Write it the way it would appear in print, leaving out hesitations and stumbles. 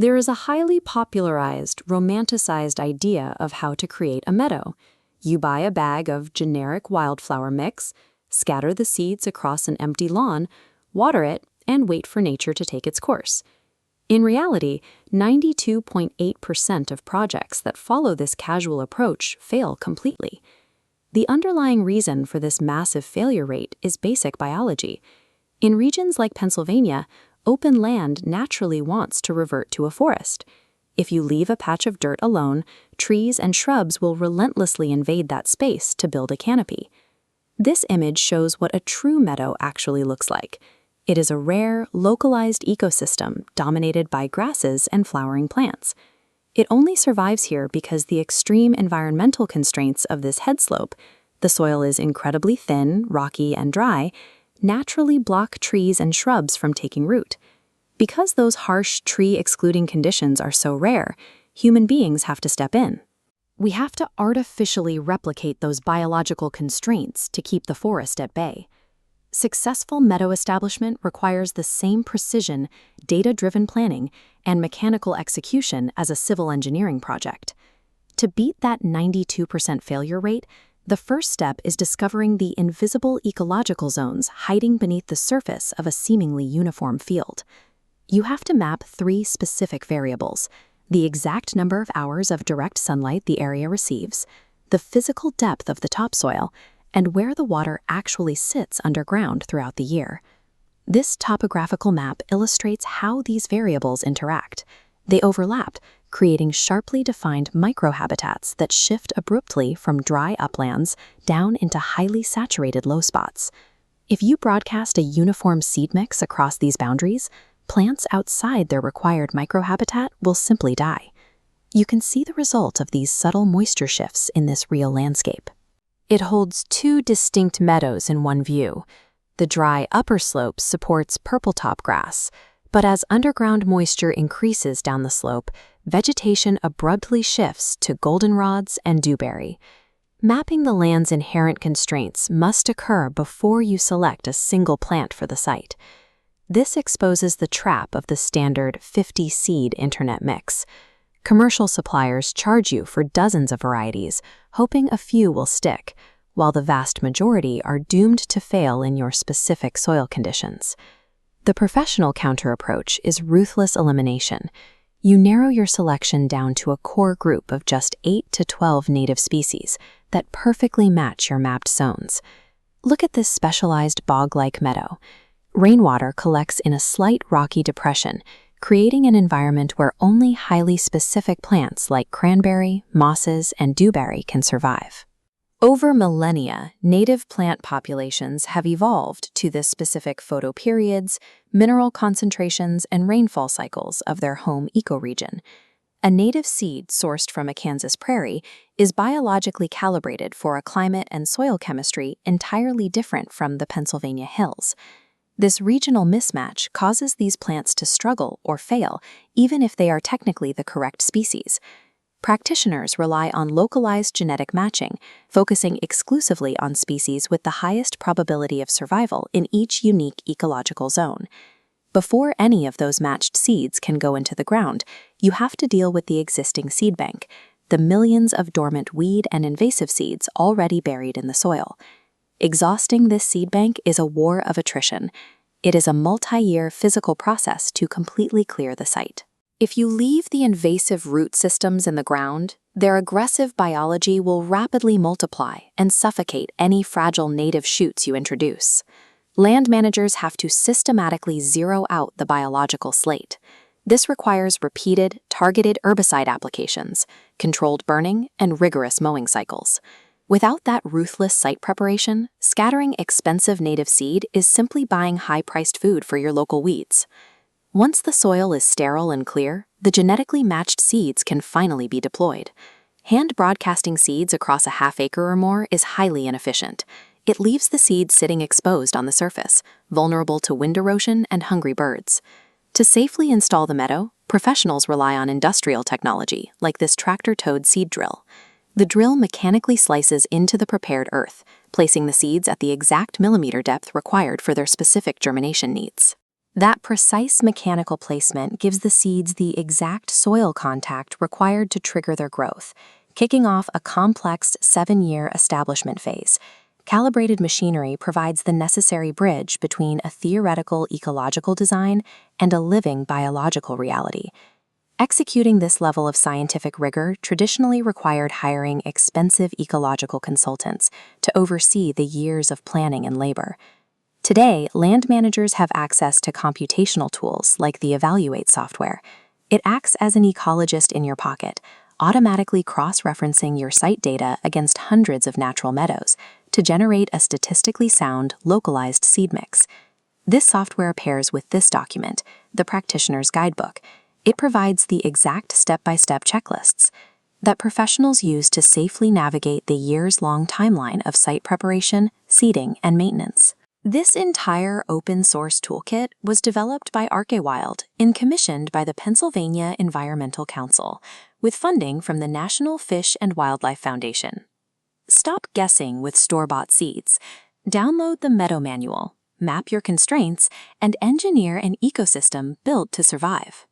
There is a highly popularized, romanticized idea of how to create a meadow. You buy a bag of generic wildflower mix, scatter the seeds across an empty lawn, water it, and wait for nature to take its course. In reality, 92.8% of projects that follow this casual approach fail completely. The underlying reason for this massive failure rate is basic biology. In regions like Pennsylvania, open land naturally wants to revert to a forest. If you leave a patch of dirt alone, trees and shrubs will relentlessly invade that space to build a canopy. This image shows what a true meadow actually looks like. It is a rare, localized ecosystem dominated by grasses and flowering plants. It only survives here because the extreme environmental constraints of this headslope, the soil is incredibly thin, rocky, and dry, naturally block trees and shrubs from taking root. Because those harsh tree-excluding conditions are so rare, human beings have to step in. We have to artificially replicate those biological constraints to keep the forest at bay. Successful meadow establishment requires the same precision, data-driven planning, and mechanical execution as a civil engineering project. To beat that 92% failure rate, the first step is discovering the invisible ecological zones hiding beneath the surface of a seemingly uniform field. You have to map 3 specific variables: the exact number of hours of direct sunlight the area receives, the physical depth of the topsoil, and where the water actually sits underground throughout the year. This topographical map illustrates how these variables interact. They overlap, creating sharply defined microhabitats that shift abruptly from dry uplands down into highly saturated low spots. If you broadcast a uniform seed mix across these boundaries, plants outside their required microhabitat will simply die. You can see the result of these subtle moisture shifts in this real landscape. It holds 2 distinct meadows in one view. The dry upper slope supports purple-top grass, but as underground moisture increases down the slope, vegetation abruptly shifts to goldenrods and dewberry. Mapping the land's inherent constraints must occur before you select a single plant for the site. This exposes the trap of the standard 50-seed internet mix. Commercial suppliers charge you for dozens of varieties, hoping a few will stick, while the vast majority are doomed to fail in your specific soil conditions. The professional counter-approach is ruthless elimination. You narrow your selection down to a core group of just 8 to 12 native species that perfectly match your mapped zones. Look at this specialized bog-like meadow. Rainwater collects in a slight rocky depression, creating an environment where only highly specific plants like cranberry, mosses, and dewberry can survive. Over millennia, native plant populations have evolved to the specific photoperiods, mineral concentrations, and rainfall cycles of their home ecoregion. A native seed sourced from a Kansas prairie is biologically calibrated for a climate and soil chemistry entirely different from the Pennsylvania hills. This regional mismatch causes these plants to struggle or fail, even if they are technically the correct species. Practitioners rely on localized genetic matching, focusing exclusively on species with the highest probability of survival in each unique ecological zone. Before any of those matched seeds can go into the ground, you have to deal with the existing seed bank, the millions of dormant weed and invasive seeds already buried in the soil. Exhausting this seed bank is a war of attrition. It is a multi-year physical process to completely clear the site. If you leave the invasive root systems in the ground, their aggressive biology will rapidly multiply and suffocate any fragile native shoots you introduce. Land managers have to systematically zero out the biological slate. This requires repeated, targeted herbicide applications, controlled burning, and rigorous mowing cycles. Without that ruthless site preparation, scattering expensive native seed is simply buying high-priced food for your local weeds. Once the soil is sterile and clear, the genetically matched seeds can finally be deployed. Hand broadcasting seeds across a half-acre or more is highly inefficient. It leaves the seeds sitting exposed on the surface, vulnerable to wind erosion and hungry birds. To safely install the meadow, professionals rely on industrial technology, like this tractor-towed seed drill. The drill mechanically slices into the prepared earth, placing the seeds at the exact millimeter depth required for their specific germination needs. That precise mechanical placement gives the seeds the exact soil contact required to trigger their growth, kicking off a complex 7-year establishment phase. Calibrated machinery provides the necessary bridge between a theoretical ecological design and a living biological reality. Executing this level of scientific rigor traditionally required hiring expensive ecological consultants to oversee the years of planning and labor. Today, land managers have access to computational tools like the Evaluate software. It acts as an ecologist in your pocket, automatically cross-referencing your site data against hundreds of natural meadows to generate a statistically sound, localized seed mix. This software pairs with this document, the Practitioner's Guidebook. It provides the exact step-by-step checklists that professionals use to safely navigate the years-long timeline of site preparation, seeding, and maintenance. This entire open-source toolkit was developed by ArcheWild and commissioned by the Pennsylvania Environmental Council, with funding from the National Fish and Wildlife Foundation. Stop guessing with store-bought seeds. Download the Meadow Manual, map your constraints, and engineer an ecosystem built to survive.